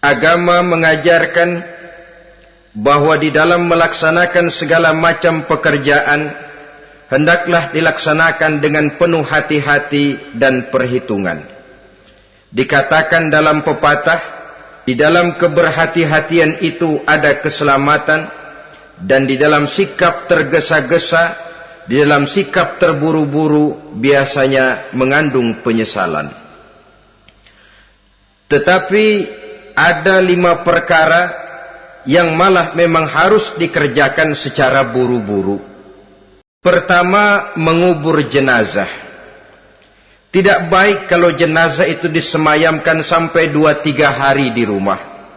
agama mengajarkan bahwa di dalam melaksanakan segala macam pekerjaan hendaklah dilaksanakan dengan penuh hati-hati dan perhitungan. Dikatakan dalam pepatah, di dalam keberhati-hatian itu ada keselamatan, dan di dalam sikap tergesa-gesa, di dalam sikap terburu-buru biasanya mengandung penyesalan. Tetapi ada 5 perkara yang malah memang harus dikerjakan secara buru-buru. Pertama, mengubur jenazah. Tidak baik kalau jenazah itu disemayamkan sampai 2-3 hari di rumah.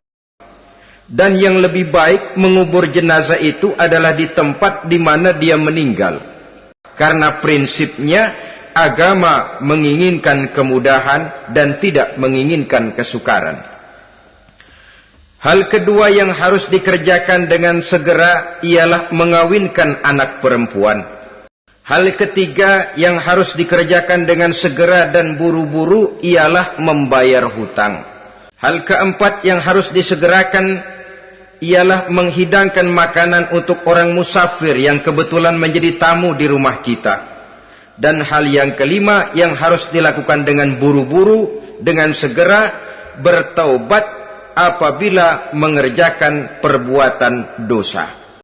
Dan yang lebih baik mengubur jenazah itu adalah di tempat di mana dia meninggal. Karena prinsipnya agama menginginkan kemudahan dan tidak menginginkan kesukaran. Hal kedua yang harus dikerjakan dengan segera ialah mengawinkan anak perempuan. Hal ketiga yang harus dikerjakan dengan segera dan buru-buru ialah membayar hutang. Hal keempat yang harus disegerakan ialah menghidangkan makanan untuk orang musafir yang kebetulan menjadi tamu di rumah kita. Dan hal yang kelima yang harus dilakukan dengan buru-buru, dengan segera, bertaubat apabila mengerjakan perbuatan dosa.